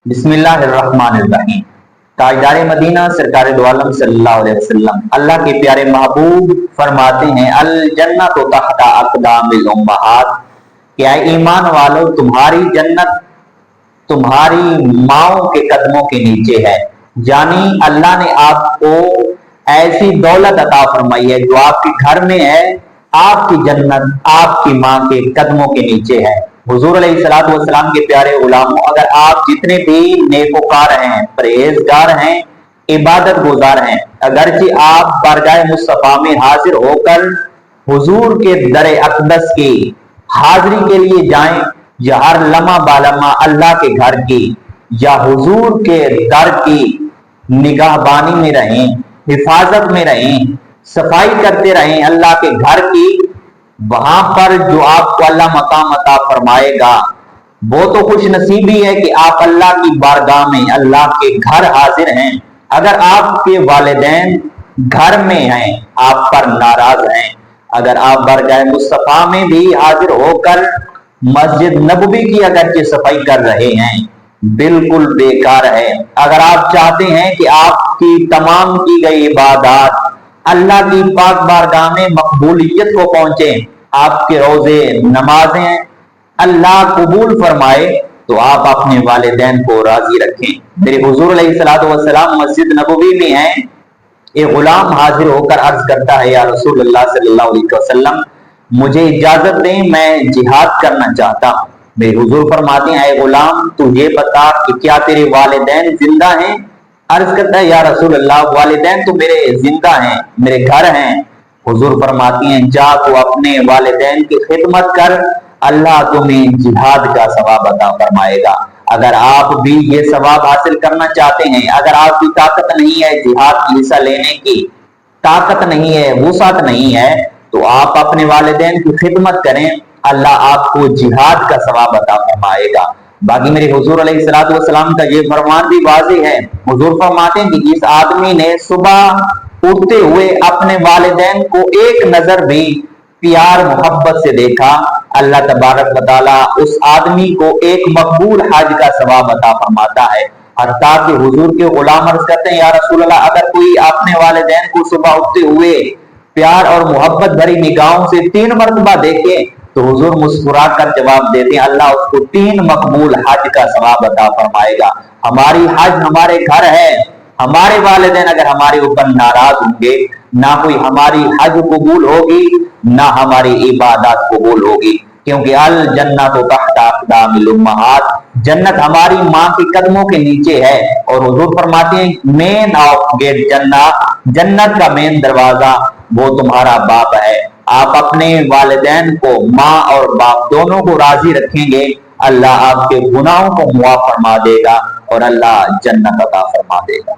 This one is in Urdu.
بسم اللہ الرحمن الرحیم۔ تاجدار مدینہ سرکار دو عالم صلی اللہ علیہ وسلم اللہ کے پیارے محبوب فرماتے ہیں الجنت تحت اقدام الامہات، کہ اے ایمان والو تمہاری جنت تمہاری ماؤں کے قدموں کے نیچے ہے۔ یعنی اللہ نے آپ کو ایسی دولت عطا فرمائی ہے جو آپ کے گھر میں ہے، آپ کی جنت آپ کی ماں کے قدموں کے نیچے ہے۔ حضور علیہ الصلوۃ والسلام کے پیارے غلاموں، اگر آپ جتنے بھی نیکوکار ہیں، پرہیزگار ہیں، عبادت گزار ہیں، اگرچہ آپ بارگاہ مصطفیٰ میں حاضر ہو کر حضور کے در اقدس کی حاضری کے لیے جائیں، یا ہر لمحہ بالمحہ اللہ کے گھر کی یا حضور کے در کی نگہبانی میں رہیں، حفاظت میں رہیں، صفائی کرتے رہیں اللہ کے گھر کی، وہاں پر جو آپ کو اللہ مقام عطا فرمائے گا وہ تو خوش نصیبی ہے کہ آپ اللہ کی بارگاہ میں اللہ کے گھر حاضر ہیں۔ اگر آپ کے والدین گھر میں ہیں، آپ پر ناراض ہیں، اگر آپ بارگاہ مصطفیٰ میں بھی حاضر ہو کر مسجد نبوی کی اگرچہ صفائی کر رہے ہیں، بالکل بیکار ہے۔ اگر آپ چاہتے ہیں کہ آپ کی تمام کی گئی عبادات اللہ کی پاک بارگاہ میں مقبولیت کو پہنچے، آپ کے روزے نمازیں اللہ قبول فرمائے، تو آپ اپنے والدین کو راضی رکھیں۔ میرے حضور علیہ الصلوۃ والسلام مسجد نبوی میں ہیں، ایک غلام حاضر ہو کر عرض کرتا ہے یا رسول اللہ صلی اللہ علیہ وسلم مجھے اجازت دیں، میں جہاد کرنا چاہتا ہوں۔ میرے حضور فرماتے ہیں اے غلام تو یہ بتا کہ کیا تیرے والدین زندہ ہیں؟ عرض کرتا ہے یا رسول اللہ والدین تو میرے زندہ ہیں، میرے گھر ہیں۔ حضور فرماتی ہیں جا تو اپنے والدین کی خدمت کر، اللہ تمہیں جہاد کا ثواب عطا فرمائے گا۔ اگر آپ بھی یہ ثواب حاصل کرنا چاہتے ہیں، اگر آپ کی طاقت نہیں ہے جہاد میں حصہ لینے کی، طاقت نہیں ہے، وسعت نہیں ہے، تو آپ اپنے والدین کی خدمت کریں، اللہ آپ کو جہاد کا ثواب عطا فرمائے گا۔ باقی میرے حضور علیہ الصلوۃ والسلام کا یہ فرمان بھی واضح ہے۔ حضور فرماتے ہیں کہ جس آدمی نے صبح اٹھتے ہوئے اپنے والدین کو ایک نظر بھی پیار محبت سے دیکھا، اللہ تبارک و تعالیٰ اس آدمی کو ایک مقبول حج کا ثواب عطا فرماتا ہے۔ حتیٰ کہ حضور کے غلام عرض کرتے ہیں یا رسول اللہ اگر کوئی اپنے والدین کو صبح اٹھتے ہوئے پیار اور محبت بھری نگاہوں سے 3 مرتبہ دیکھے تو حضور مسکرا کر جواب دیتے ہیں اللہ اس کو 3 مقبول حج کا ثواب عطا فرمائے گا۔ ہماری حج ہمارے گھر ہے، ہمارے والدین اگر ہمارے اوپر ناراض ہوں گے، نہ کوئی ہماری حج قبول ہوگی نہ ہماری عبادات قبول ہوگی، کیونکہ الجنت تحت اقدام الامہات، جنت ہماری ماں کے قدموں کے نیچے ہے۔ اور حضور فرماتے ہیں مین آف گیٹ جنت کا مین دروازہ وہ تمہارا باپ ہے۔ آپ اپنے والدین کو ماں اور باپ دونوں کو راضی رکھیں گے، اللہ آپ کے گناہوں کو معاف فرما دے گا اور اللہ جنت عطا فرما دے گا۔